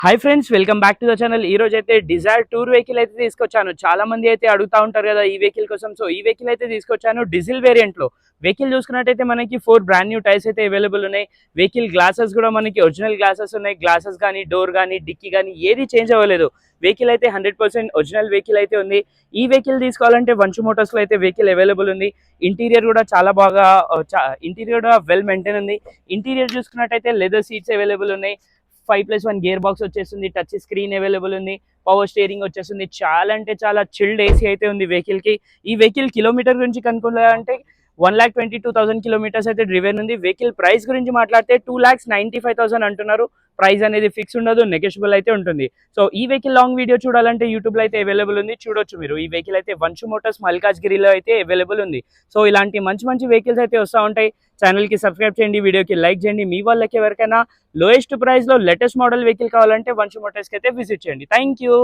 Hi friends, welcome back to the channel. ఈ రోజు అయితే డిజైర్ టూర్ వెహికల్ అయితే తీసుకొచ్చాను. చాలా మంది అయితే అడుగుతా ఉంటారు కదా ఈ వెహికల్ కోసం. సో ఈ వెహికల్ అయితే తీసుకొచ్చాను డీజిల్ వేరియంట్ లో. వెహికల్ చూసుకున్నట్టయితే మనకి 4 బ్రాండ్ న్యూ టైర్స్ అయితే అవైలబుల్ ఉన్నాయి. వెహికల్ గ్లాసెస్ కూడా మనకి ఒరిజినల్ గ్లాసెస్ ఉన్నాయి. గ్లాసెస్ కానీ, డోర్ కానీ, డిక్కీ కానీ ఏది చేంజ్ అవ్వలేదు. వెహికల్ అయితే 100% ఒరిజినల్ వెహికల్ అయితే ఉంది. ఈ వెహికల్ తీసుకోవాలంటే వంశు మోటార్స్ లో అయితే వెహికల్ అవైలబుల్ ఉంది. ఇంటీరియర్ కూడా చాలా బాగా ఇంటీరియర్ కూడా వెల్ మెయింటైన్ ఉంది. ఇంటీరియర్ చూసుకున్నట్టయితే లెదర్ సీట్స్ అవైలబుల్ ఉన్నాయి. 5+1 గేర్ బాక్స్ వచ్చేస్తుంది. టచ్ స్క్రీన్ అవైలబుల్ ఉంది. పవర్ స్టీరింగ్ వచ్చేస్తుంది. చాలా అంటే చాలా చిల్డ్ ఏసీ అయితే ఉంది వెహికల్ కి. ఈ వెహికల్ కిలోమీటర్ గురించి కనుక్కోవాలంటే 1,22,000 కిలోమీటర్స్ అయితే డ్రివెన్ ఉంది. వెహికల్ ప్రైస్ గురించి మాట్లాడితే 2,95,000 అంటున్నారు. ప్రైస్ అనేది ఫిక్స్ ఉండదు, నెగోషియబుల్ అయితే ఉంటుంది. సో ఈ వెహికల్ లాంగ్ వీడియో చూడాలంటే యూట్యూబ్ లో అయితే అవైలబుల్ ఉంది, చూడొచ్చు మీరు. ఈ వెహికల్ అయితే వంశు మోటార్స్ మల్కాజ్గిరిలో అయితే అవైలబుల్ ఉంది. సో ఇలాంటి మంచి మంచి వెహికల్స్ అయితే వస్తూ ఉంటాయి. ఛానల్ కి సబ్స్క్రైబ్ చేయండి, వీడియోకి లైక్ చేయండి. మీ వాళ్ళకి ఎవరికైనా లోయెస్ట్ ప్రైస్ లో లేటెస్ట్ మోడల్ వెహికల్ కావాలంటే వంశు మోటార్స్ కి అయితే విజిట్ చేయండి. Thank you.